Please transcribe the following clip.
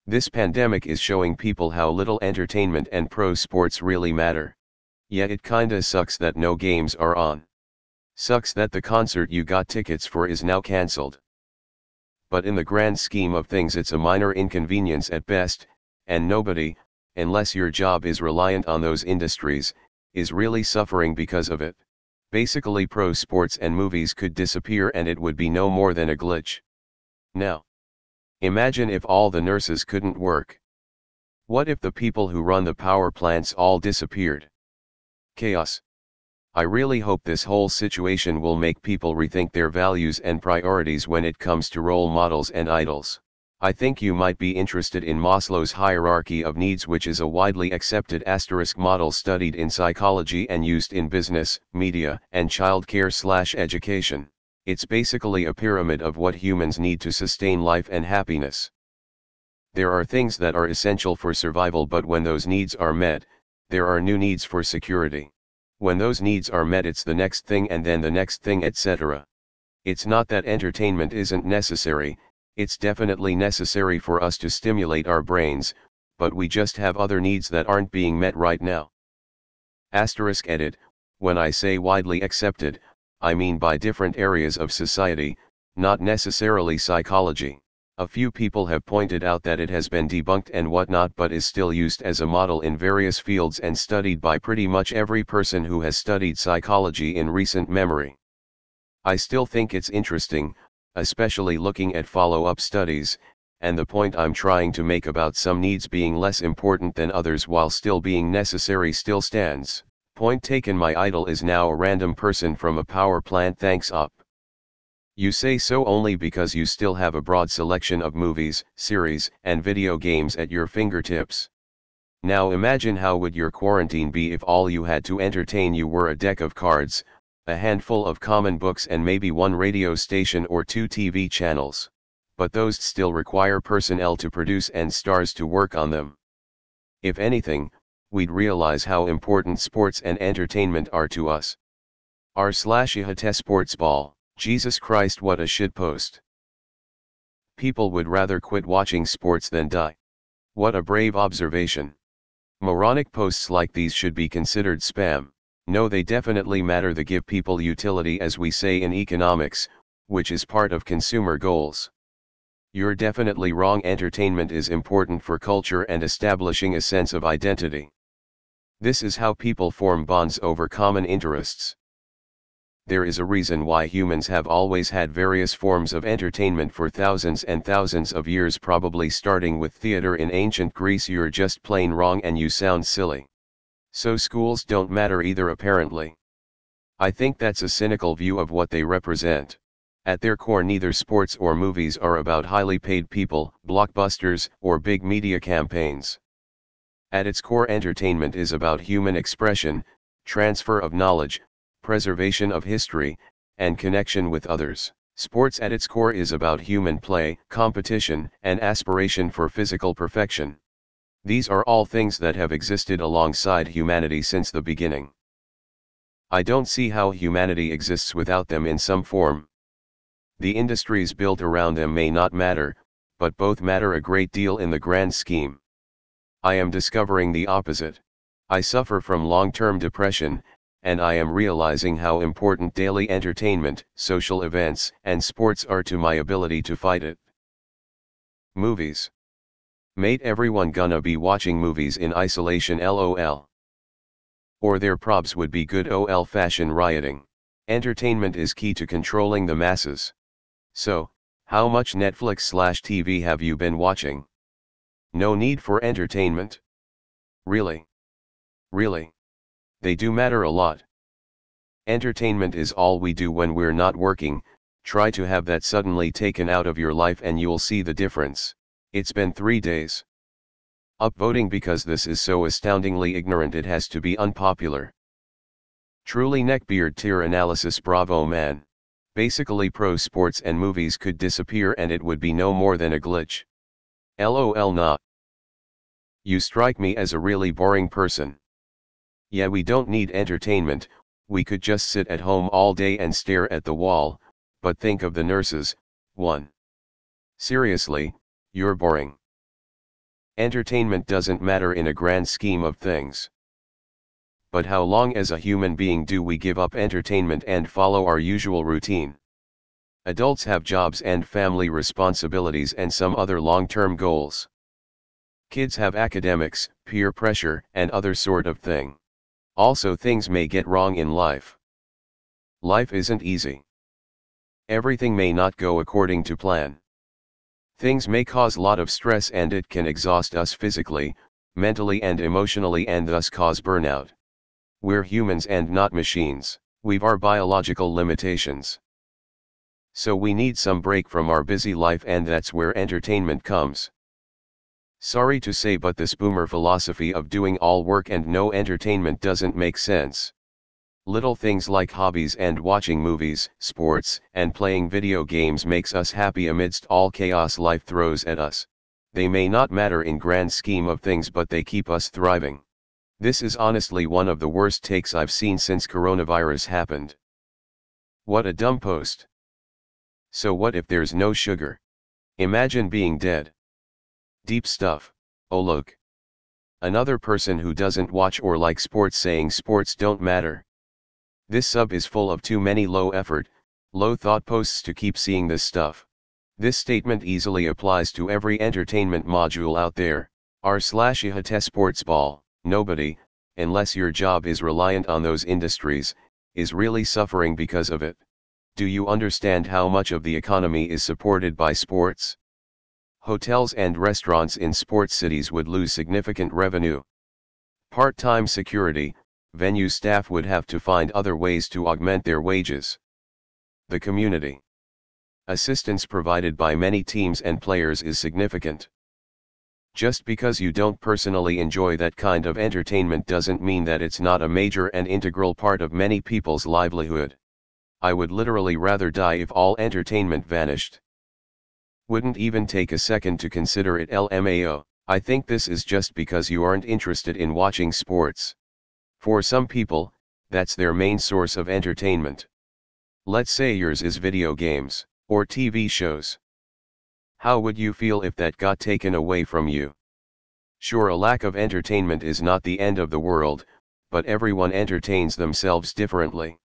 This pandemic is showing people how little entertainment and pro sports really matter. Yet it kinda sucks that no games are on. Sucks that the concert you got tickets for is now cancelled. But in the grand scheme of things it's a minor inconvenience at best, and nobody, unless your job is reliant on those industries, is really suffering because of it. Basically pro sports and movies could disappear and it would be no more than a glitch. Now, imagine if all the nurses couldn't work. What if the people who run the power plants all disappeared? Chaos. I really hope this whole situation will make people rethink their values and priorities when it comes to role models and idols. I think you might be interested in Maslow's hierarchy of needs, which is a widely accepted asterisk model studied in psychology and used in business, media, and childcare/education. It's basically a pyramid of what humans need to sustain life and happiness. There are things that are essential for survival, but when those needs are met, there are new needs for security. When those needs are met, it's the next thing and then the next thing, etc. It's not that entertainment isn't necessary. It's definitely necessary for us to stimulate our brains, but we just have other needs that aren't being met right now. Edit, when I say widely accepted, I mean by different areas of society, not necessarily psychology. A few people have pointed out that it has been debunked and whatnot, but is still used as a model in various fields and studied by pretty much every person who has studied psychology in recent memory. I still think it's interesting, especially looking at follow-up studies, and the point I'm trying to make about some needs being less important than others while still being necessary still stands. Point taken. My idol is now a random person from a power plant. Thanks up. You say so only because you still have a broad selection of movies, series, and video games at your fingertips. Now imagine how would your quarantine be if all you had to entertain you were a deck of cards, a handful of common books, and maybe one radio station or 2 TV channels, but those still require personnel to produce and stars to work on them. If anything, we'd realize how important sports and entertainment are to us. r/ihate sports ball, Jesus Christ, what a shitpost. People would rather quit watching sports than die. What a brave observation. Moronic posts like these should be considered spam. No, they definitely matter. They give people utility, as we say in economics, which is part of consumer goals. You're definitely wrong. Entertainment is important for culture and establishing a sense of identity. This is how people form bonds over common interests. There is a reason why humans have always had various forms of entertainment for thousands and thousands of years, probably starting with theater in ancient Greece. You're just plain wrong and you sound silly. So schools don't matter either, apparently. I think that's a cynical view of what they represent. At their core, neither sports or movies are about highly paid people, blockbusters, or big media campaigns. At its core, entertainment is about human expression, transfer of knowledge, preservation of history, and connection with others. Sports at its core is about human play, competition, and aspiration for physical perfection. These are all things that have existed alongside humanity since the beginning. I don't see how humanity exists without them in some form. The industries built around them may not matter, but both matter a great deal in the grand scheme. I am discovering the opposite. I suffer from long-term depression, and I am realizing how important daily entertainment, social events, and sports are to my ability to fight it. Movies. Mate, everyone gonna be watching movies in isolation, lol. Or their probs would be good old-fashioned rioting. Entertainment is key to controlling the masses. So, how much Netflix/TV have you been watching? No need for entertainment? Really? Really? They do matter a lot. Entertainment is all we do when we're not working. Try to have that suddenly taken out of your life and you'll see the difference. It's been 3 days. Upvoting because this is so astoundingly ignorant it has to be unpopular. Truly neckbeard tier analysis, bravo man. Basically pro sports and movies could disappear and it would be no more than a glitch. LOL nah. You strike me as a really boring person. Yeah, we don't need entertainment, we could just sit at home all day and stare at the wall, but think of the nurses. 1. Seriously, you're boring. Entertainment doesn't matter in a grand scheme of things. But how long as a human being do we give up entertainment and follow our usual routine? Adults have jobs and family responsibilities and some other long-term goals. Kids have academics, peer pressure, and other sort of thing. Also, things may get wrong in life. Life isn't easy. Everything may not go according to plan. Things may cause a lot of stress and it can exhaust us physically, mentally and emotionally and thus cause burnout. We're humans and not machines. We've our biological limitations. So we need some break from our busy life, and that's where entertainment comes. Sorry to say, but this boomer philosophy of doing all work and no entertainment doesn't make sense. Little things like hobbies and watching movies, sports, and playing video games makes us happy amidst all chaos life throws at us. They may not matter in grand scheme of things, but they keep us thriving. This is honestly one of the worst takes I've seen since coronavirus happened. What a dumb post. So what if there's no sugar? Imagine being dead. Deep stuff. Oh look. Another person who doesn't watch or like sports saying sports don't matter. This sub is full of too many low effort, low thought posts to keep seeing this stuff. This statement easily applies to every entertainment module out there. r/ihate sports ball. Nobody, unless your job is reliant on those industries, is really suffering because of it. Do you understand how much of the economy is supported by sports? Hotels and restaurants in sports cities would lose significant revenue. Part-time security, venue staff would have to find other ways to augment their wages. The community assistance provided by many teams and players is significant. Just because you don't personally enjoy that kind of entertainment doesn't mean that it's not a major and integral part of many people's livelihood. I would literally rather die if all entertainment vanished. Wouldn't even take a second to consider it. LMAO. I think this is just because you aren't interested in watching sports. For some people, that's their main source of entertainment. Let's say yours is video games, or TV shows. How would you feel if that got taken away from you? Sure, a lack of entertainment is not the end of the world, but everyone entertains themselves differently.